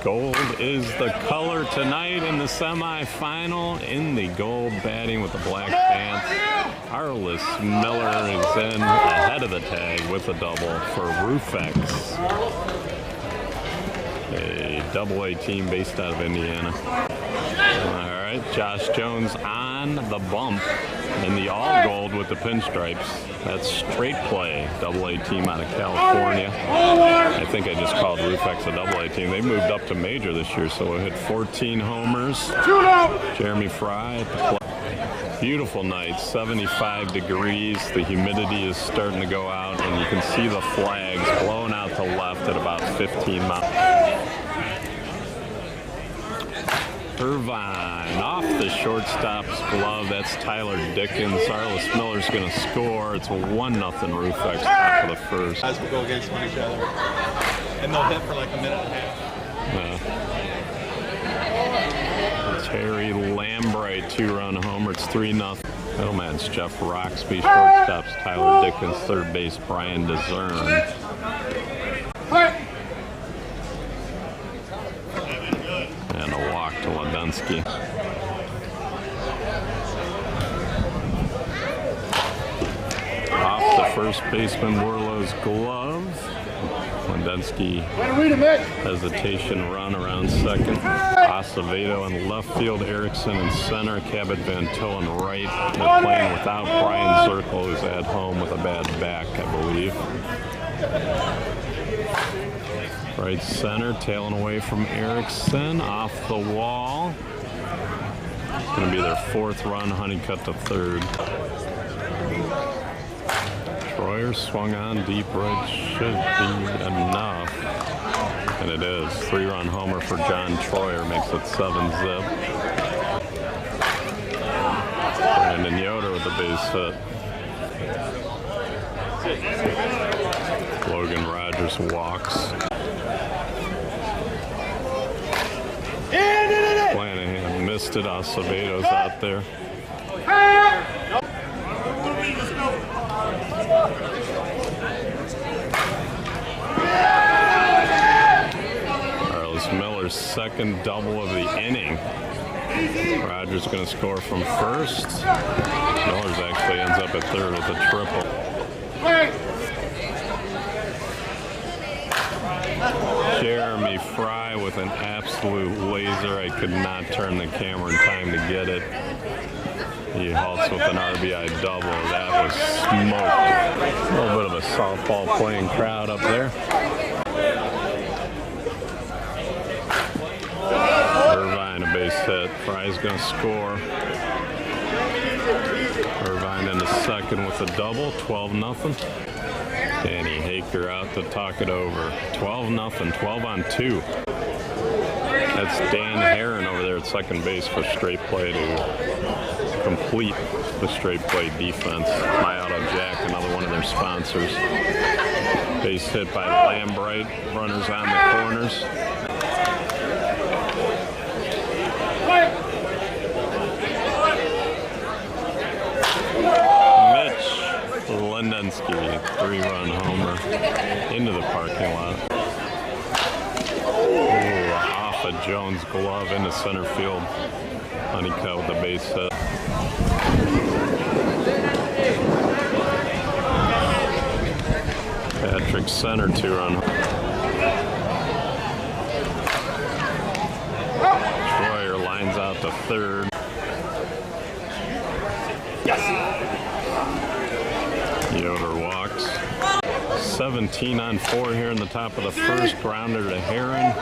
Gold is the color tonight in the semifinal. In the gold, batting with the black pants. Euless Miller is in ahead of the tag with a double for RoofX, a AA team based out of Indiana. All right, Josh Jones on the bump in the all gold with the pinstripes. That's Str8play, AA team out of California. I think I just called RoofX a AA team. They moved up to major this year, so we hit 14 homers. Jeremy Fry at the plate. Beautiful night, 75 degrees. The humidity is starting to go out, and you can see the flags blowing out to left at about 15 miles. Irvine off the shortstop's glove. That's Tyler Dickens. Euless Miller's going to score. It's 1-0 RoofX, top of the first. Guys will go against each other, and they'll hit for like a minute and a half. Terry Lambright, 2-run homer. It's 3-0. Middleman's Jeff Roxby. Shortstop's Tyler Dickens. Third base Brian DeZern. And a walk to Ledensky. Off the first baseman Warlow's glove. Ledensky hesitation run around second. Acevedo in left field. Erickson in center. Cabot Van Til in right. They're playing without Brian Zirkle, who's at home with a bad back, I believe. Right center, tailing away from Erickson, off the wall. It's going to be their fourth run. Honeycutt to third. Troyer swung on deep right, should be enough. And it is. 3-run homer for John Troyer, makes it 7-zip. Brandon Yoder with the base hit. Logan Rogers walks. Flanagan missed it. Acevedo's out there. Euless Miller's second double of the inning. Rogers going to score from first. Miller's actually ends up at third with a triple. Jeremy Fry with an absolute laser. I could not turn the camera in time to get it. He halts with an RBI double. That was smoked. A little bit of a softball playing crowd up there. Irvine a base hit. Fry's going to score. Irvine in the second with a double. 12-0. Danny Haker out to talk it over. 12-0, 12-on-2. That's Dan Herron over there at second base for Str8play to complete the Str8play defense. MyAutoJack, another one of their sponsors. Base hit by Lambright. Runners on the corners. Ledensky, 3-run homer into the parking lot. Ooh, off of Jones' glove into center field. Honeycutt with the base hit. Patrick center, 2-run. Troyer lines out to third. Yoder walks. 17-on-4 here in the top of the first. Grounder to Herron.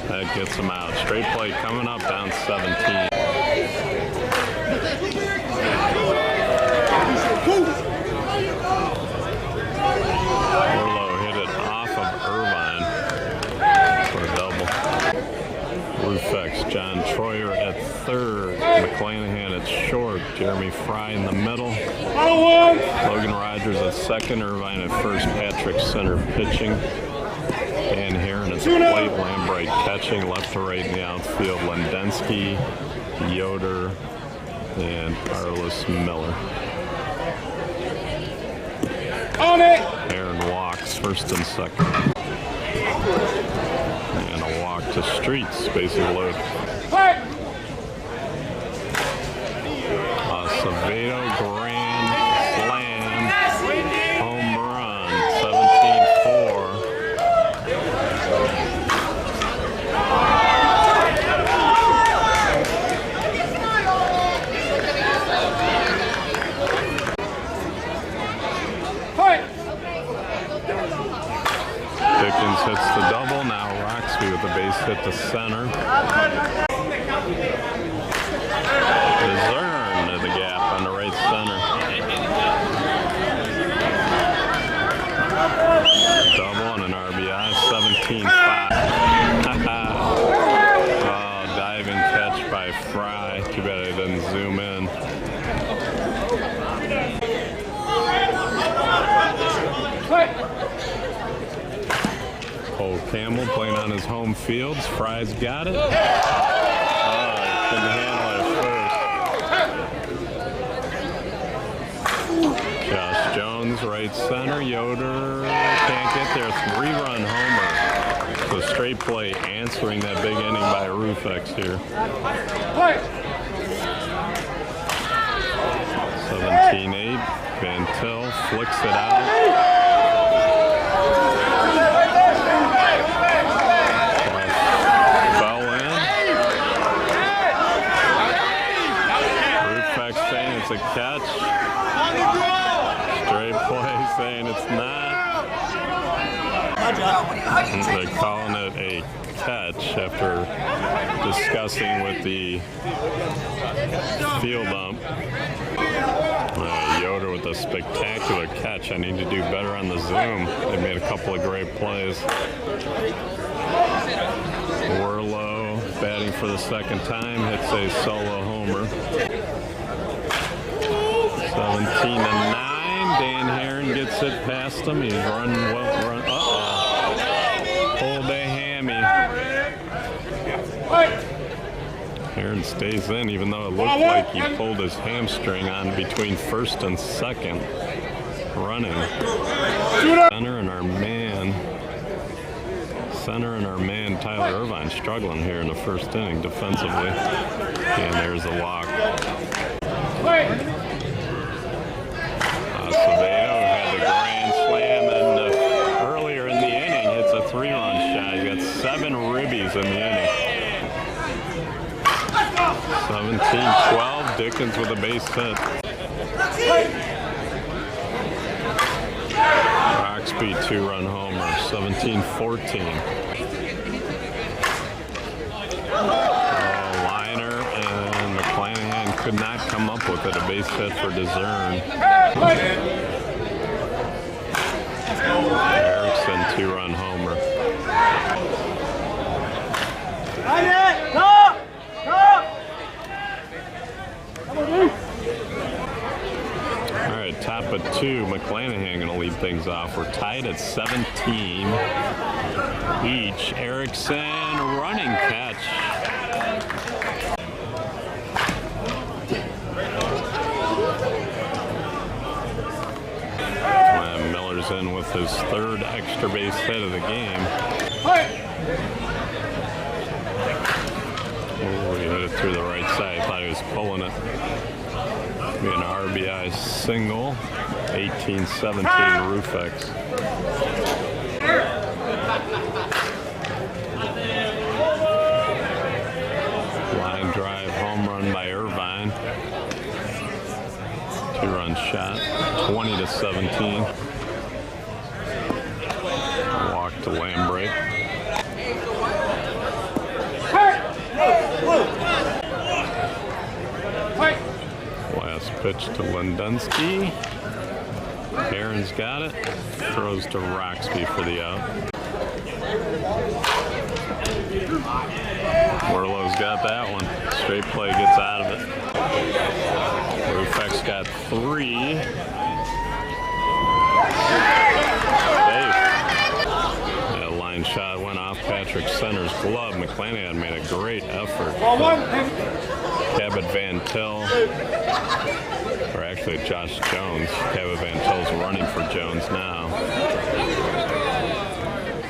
That gets him out. Str8play coming up, down 17. Orlow hit it off of Irvine for a double. RoofX, John Troyer at third. McClanahan at short. Jeremy Fry in the middle. Logan Rogers at second. Irvine at first. Patrick center pitching. Dan Herron at the plate. Lambright catching. Left to right in the outfield. Ledensky, Yoder, and Euless Miller. On it! Herron walks first and second. And a walk to Streets, bases loaded. Acevedo, grand slam, home run, 17-4. Dickens hits the double. Now Roxby with the base hit to center. Discern to the gap on the right center. Double and an RBI, 17-5. Oh, diving catch by Fry. Too bad I didn't zoom in. Cole Campbell playing on his home fields. Fry's got it. Oh, he couldn't handle it at first. Josh Jones, right center. Yoder can't get there. 3-run homer. So straight play answering that big inning by RoofX here. 17-8. Van Til flicks it out. It's a catch. Straight play saying it's not. They're calling it a catch after discussing with the field ump. Yoder with a spectacular catch. I need to do better on the zoom. They made a couple of great plays. Werlo batting for the second time hits a solo homer. 17-9. Dan Heron gets it past him. He's running well. Pulled a hammy. Heron stays in, even though it looked like he pulled his hamstring on between first and second. Running. Center and our man Tyler Irvine struggling here in the first inning defensively. And there's a walk. Acevedo had the grand slam earlier in the inning, hits a 3-run shot. He got 7 ribbies in the inning. 17-12, Dickens with a base hit. Roxby 2-run homer, 17-14. Liner and McClanahan could not come up with it. A base hit for Discern. Erickson 2-run homer. All right, top of 2. McClanahan going to lead things off. We're tied at 17 each. Erickson running catch. Miller's in with his 3rd extra base hit of the game. Oh, he hit it through the right side. Thought he was pulling it. Be an RBI single. 18-17 RoofX. Line drive home run by Irvine. 2-run shot. 20-17. Walk to Lambright. Last pitch to Lindensky. Heron's got it. Throws to Roxby for the out. Werlo's got that one. Straight play gets out of it. RoofX got 3. That line shot went off Patrick Center's glove. McClanahan made a great effort. Cabot Van Til, or actually Josh Jones. Cabot Van Til's running for Jones now.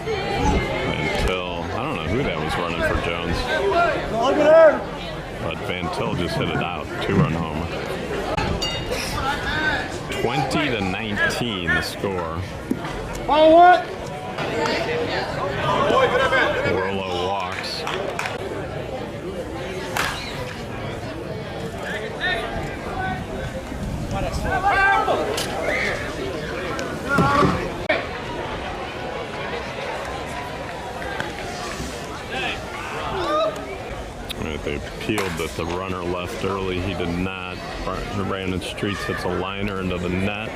Van Til, I don't know who that was running for Jones. But Van Til just hit it out. 2-run homer. 20-19 the score. Orlo walks. They appealed that the runner left early. He did not. Brandon Streets hits a liner into the net.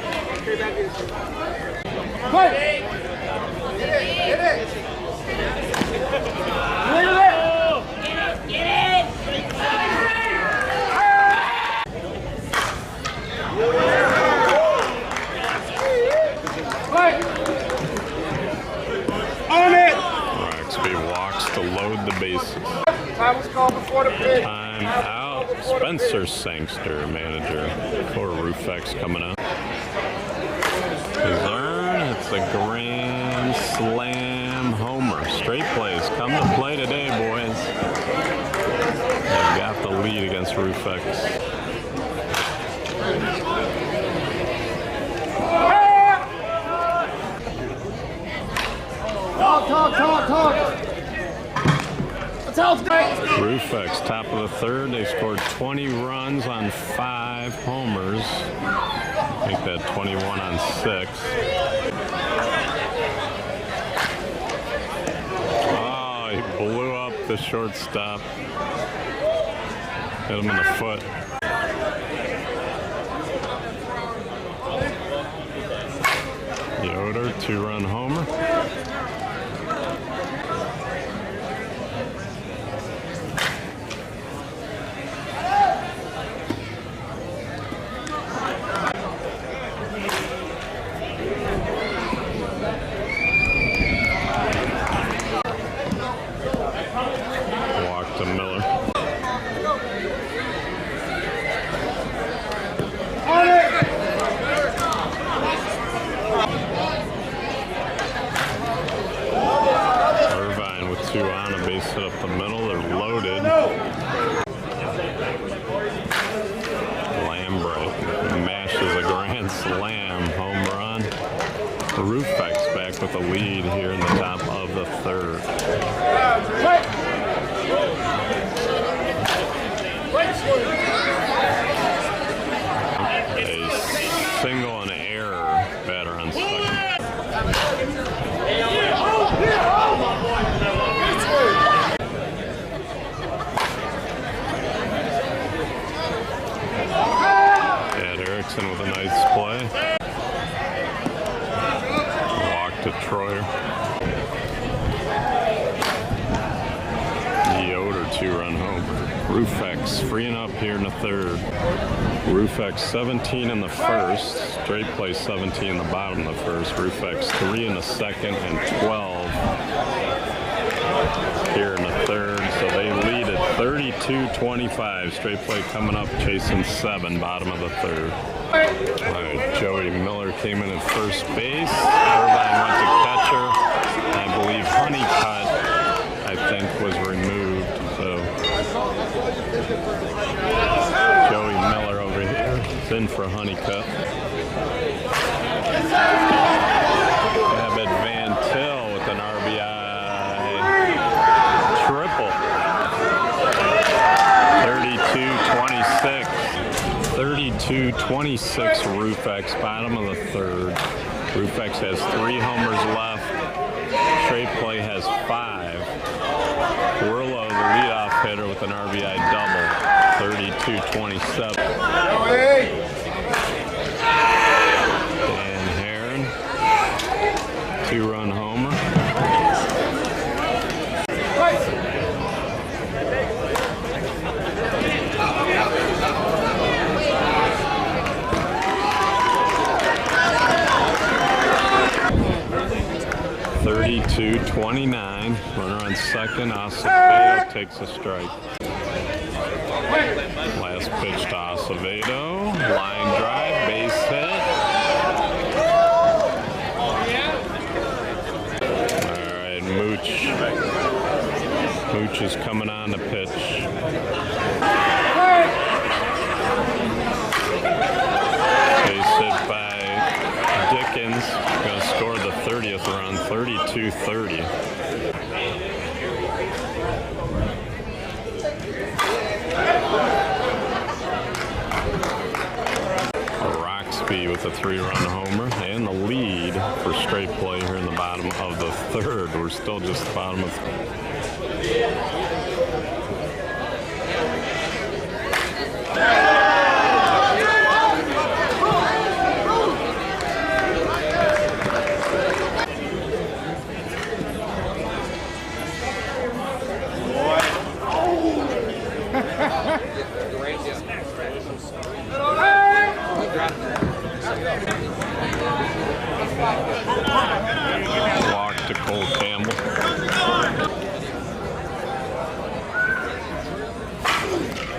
RXB walks to load the bases. Time was called before the pitch. Time out. Spencer Sangster, manager for RoofX, coming up. Zern, it's a grand slam homer. Straight plays come to play today, boys. They've got the lead against RoofX. Talk. RoofX, top of the third. They scored 20 runs on 5 homers. Make that 21 on 6. Oh, he blew up the shortstop. Hit him in the foot. Yoder, 2-run homer. RoofX back with a lead here in the top of the third. A single and error batter on second. Ed Erickson with a nice play. To Troyer. Yoder, 2-run homer. RoofX freeing up here in the third. RoofX 17 in the first. Straight play 17 in the bottom of the first. RoofX 3 in the second and 12 here in the third. So they lead at 32-25. Straight play coming up, chasing 7, bottom of the third. All right, Joey Miller came in at first base. Irvine went to catcher. I believe Honeycutt, I think, was removed. So Joey Miller over here is in for Honeycutt. Babbitt Van Til with an RBI triple. 32-26. 32-26 RoofX, bottom of the third. RoofX has 3 homers left. Straight play has 5. Werlo, the leadoff hitter, with an RBI double. 32-27. Dan Heron, 2-run homer. .29, runner on second. Acevedo takes a strike. Last pitch to Acevedo. Line drive, base hit. All right, Mooch is wins. Gonna score the 30th run, 32-30. Roxby with a 3-run homer and the lead for straight play here in the bottom of the third. We're still just the bottom of. Walk to Cole Campbell.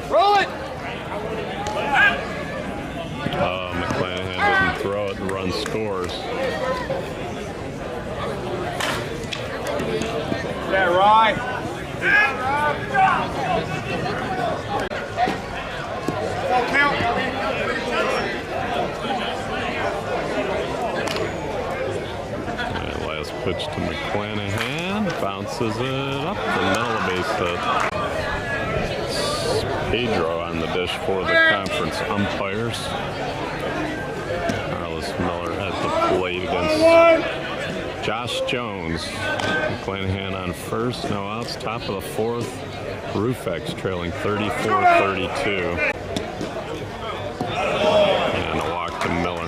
Roll it! McClanahan doesn't throw it, the run scores. Yeah, right. Full count. Last pitch to McClanahan, bounces it up the middle of the base hit. Pedro on the dish for the conference umpires. Carlos Miller at the plate against Josh Jones. McClanahan on first, no outs, top of the fourth. RoofX trailing 34-32. And a walk to Miller.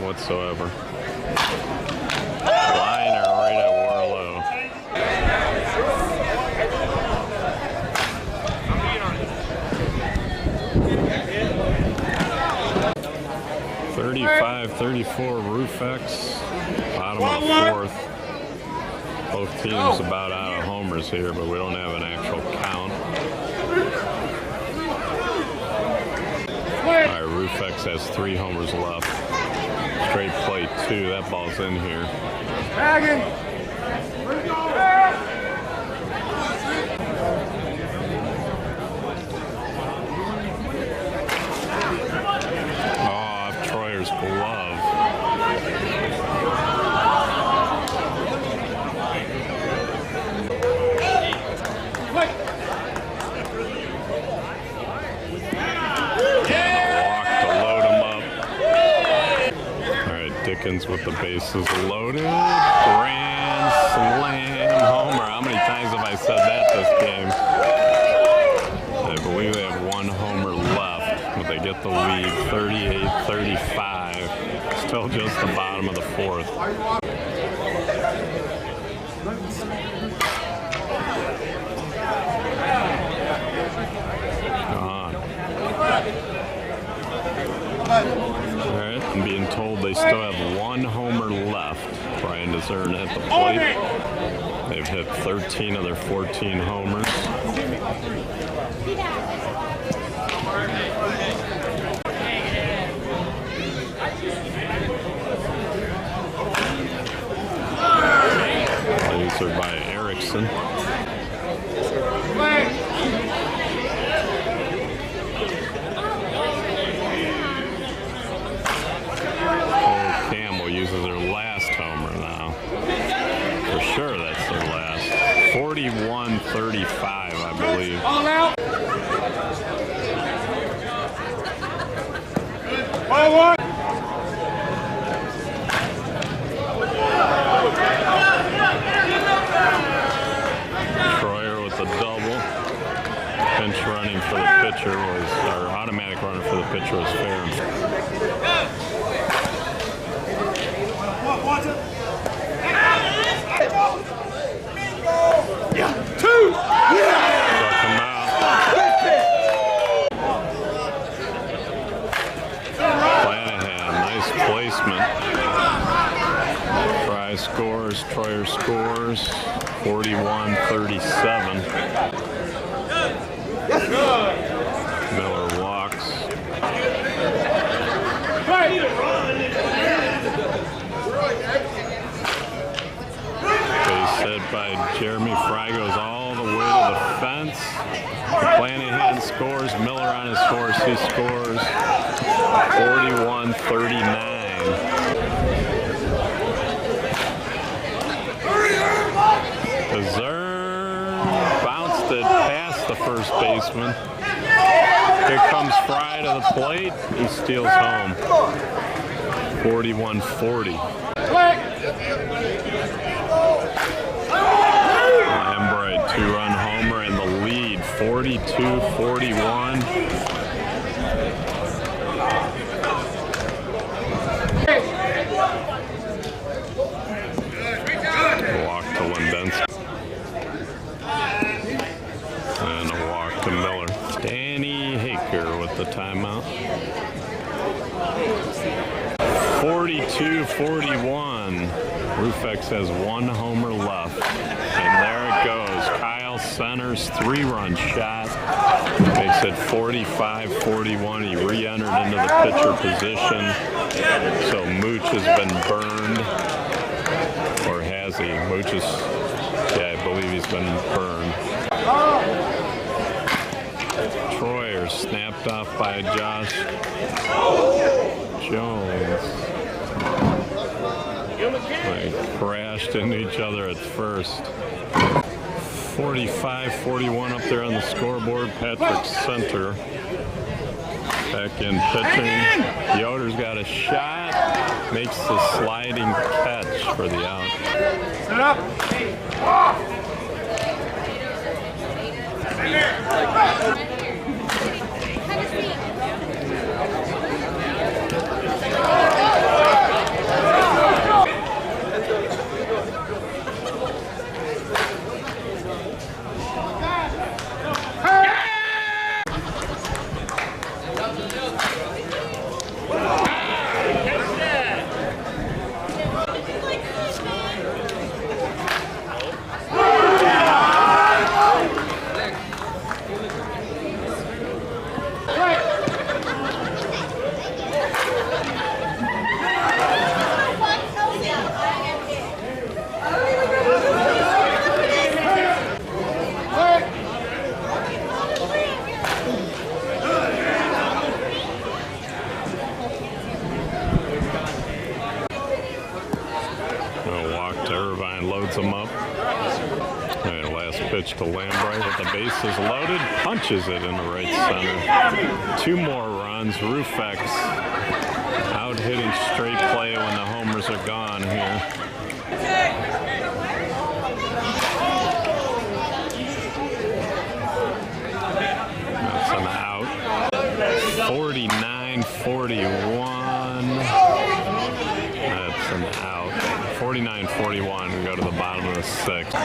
Whatsoever. Liner right at Warlow. .35-34 RoofX. Bottom of the fourth. Both teams about out of homers here, but we don't have an actual count. All right, RoofX has 3 homers left. Straight play 2, that ball's in here. Dragon. Oh, off Troyer's glove. Dickens with the bases loaded. Grand slam homer. How many times have I said that this game? I believe they have 1 homer left, but they get the lead 38-35. Still just the bottom of the fourth. Alright, I'm being told they still have 1 homer left. Brian Discern at the plate. They've hit 13 of their 14 homers. Plays are by Erickson. Uses their last homer now. For sure that's their last. 41-35, I believe. All out. 1-1. Troyer with the double. Pinch running for the pitcher was, or automatic runner for the pitcher was fair. Yeah. 2. Yeah. scores. Troyer scores 41-37. Miller walks. Base hit by Jeremy. Fry goes all the way to the fence. Flanagan scores. Miller on his horse. He scores 41-39. Kazern bounced it past the first baseman. Here comes Fry to the plate. He steals home. 41-40. Lambright, two-run homer and the lead. 42-41. Walk to Condensed. And a walk to Miller. Danny Haker with the timeout. 42-41. RoofX has one homer left. And there it goes. Kyle Centers, three-run shot. Makes it 45-41. He re-entered into the pitcher position. So Mooch has been burned. Or has he? Mooch is, yeah, I believe he's been burned. Troyer snapped off by Josh Jones. They crashed into each other at first. 45-41 up there on the scoreboard. Patrick Center back in pitching. Yoder's got a shot. Makes the sliding catch for the out. Set up. Him up. And last pitch to Lambright with the bases loaded. Punches it in the right center. Two more runs. RoofX out hitting straight play when the homers are gone here. That's an out. 49-41. That's an out. 49-41. We go to the bottom of the sixth. They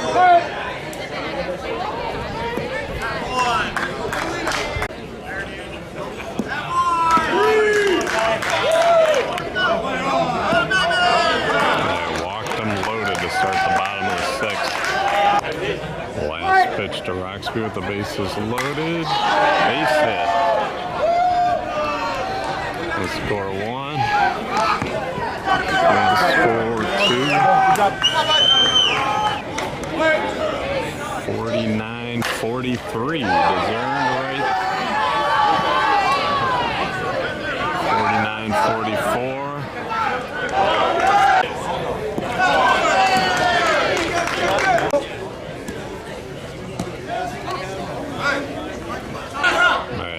walked them loaded to start the bottom of the sixth. Last pitch to Roxby with the bases loaded. Base hit. The score one. And the score two. 49-43. Discerned right. 49-44.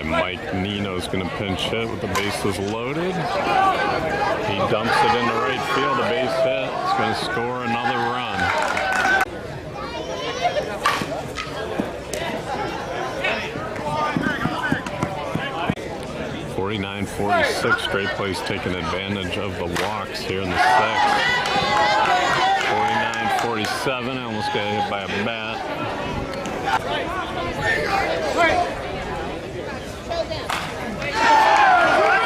Mike Nino's going to pinch hit with the bases loaded. He dumps it into right field. A base hit. It's going to score another run. 49-46. Straight plays taking advantage of the walks here in the sixth. 49-47. I almost got hit by a bat.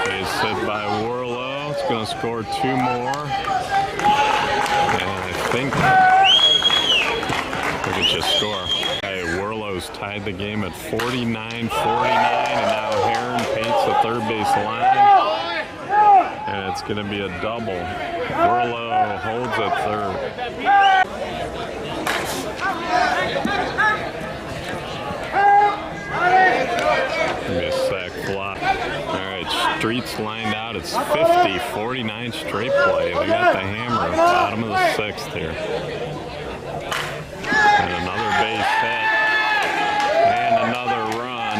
Base hit by Warlow. It's going to score two more. And I think we could just score. Okay, Werlo's tied the game at 49-49, and now Heron paints the third base line. And it's going to be a double. Werlo holds at third. Gonna be a sac fly. All right, Street's lined out. It's 50-49 straight play. They got the hammer, bottom of the sixth here. And another base hit. And another run.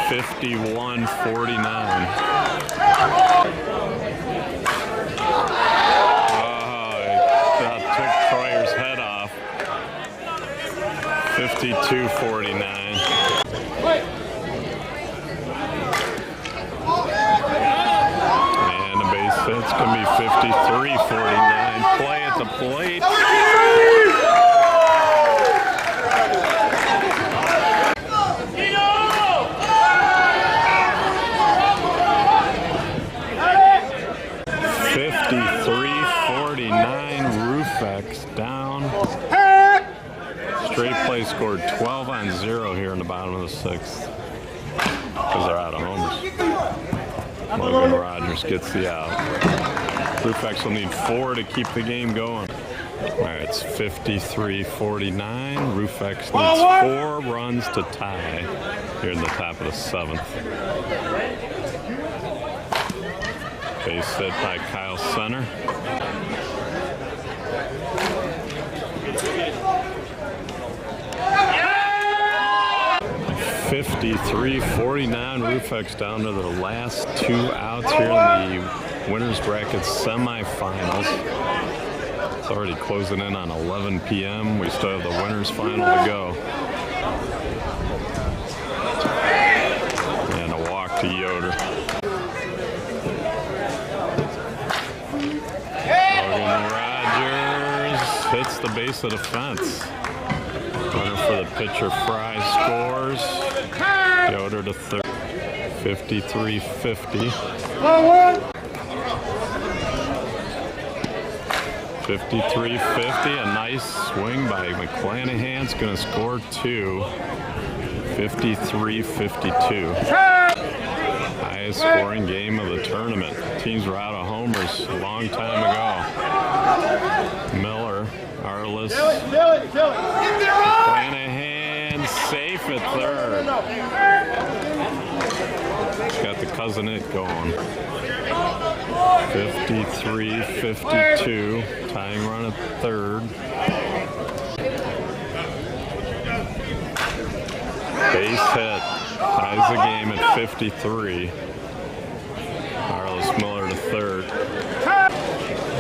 51-49. That took Troyer's head off. 52-49. And a base hit's gonna be 53-49. Play at the plate. 53-49. RoofX down. Straight play scored 12 on 0 here in the bottom of the sixth because they're out of homers. Logan Rogers gets the out. RoofX will need 4 to keep the game going. All right, it's 53-49. RoofX needs 4 runs to tie here in the top of the seventh. Base hit by Kyle Center. Yeah! 53-49. RoofX down to their last 2 outs here in the winners bracket semifinals. It's already closing in on 11 p.m. We still have the winners final to go. And a walk to Yoder. Logan Rogers hits the base of the fence. Runner for the pitcher, Fry scores. Yoder to third. 53-50. 53-50, a nice swing by McClanahan's going to score 2. 53-52. Highest scoring game of the tournament. Teams were out of homers a long time ago. Miller, Euless, McClanahan safe at third. Got the cousin it going. 53-52, tying run at third. Base hit, ties the game at 53. Carlos Miller to third.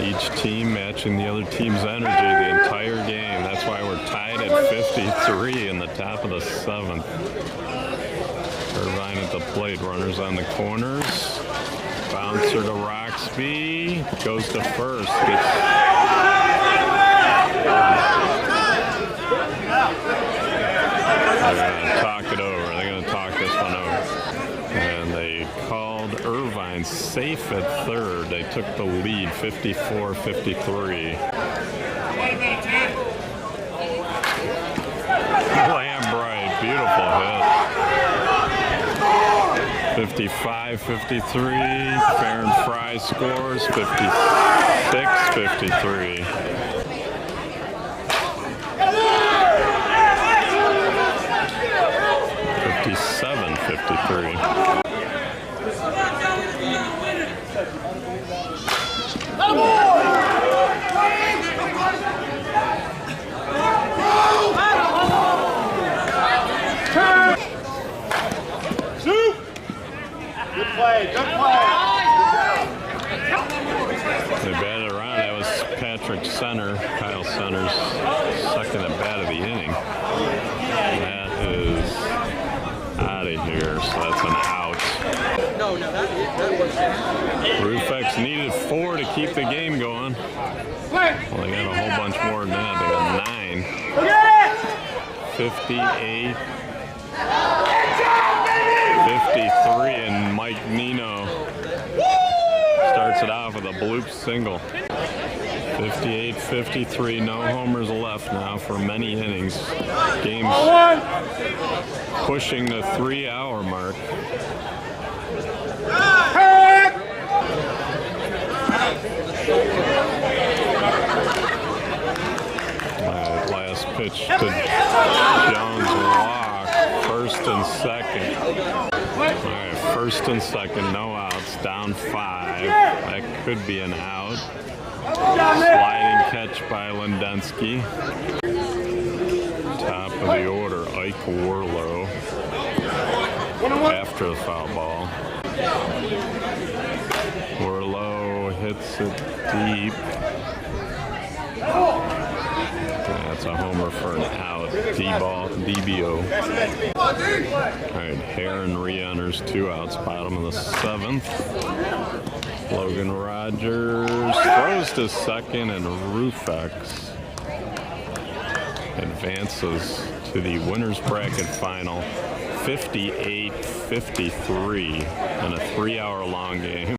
Each team matching the other team's energy the entire game. That's why we're tied at 53 in the top of the seventh. Irvine at the plate, runners on the corners. Bouncer to Roxby, goes to first. They're going to talk it over. They're going to talk this one over. And they called Irvine safe at third. They took the lead, 54-53. Lambright, beautiful hit. 55-53. Farron Fry scores. 56-53. 57-53. Good play, good play. They batted around. That was Patrick Center, Kyle Center's second at bat of the inning. That is out of here, so that's an out. No, that was RoofX needed 4 to keep the game going. Well, they got a whole bunch more than that. They got 9. 58. 53, and Mike Nino starts it off with a bloop single. 58-53, no homers left now for many innings. Game's pushing the 3-hour mark. Alright, last pitch to Jones, walk, first and second. Alright, first and second, no outs, down 5. That could be an out. Sliding catch by Lindensky. Top of the order, Ike Warlow. After the foul ball. Warlow hits it deep. That's a homer for an out. DBO. Alright, Heron re-enters, 2 outs, bottom of the 7th. Logan Rogers throws to second, and RoofX advances to the winner's bracket final, 58-53 in a 3-hour long game.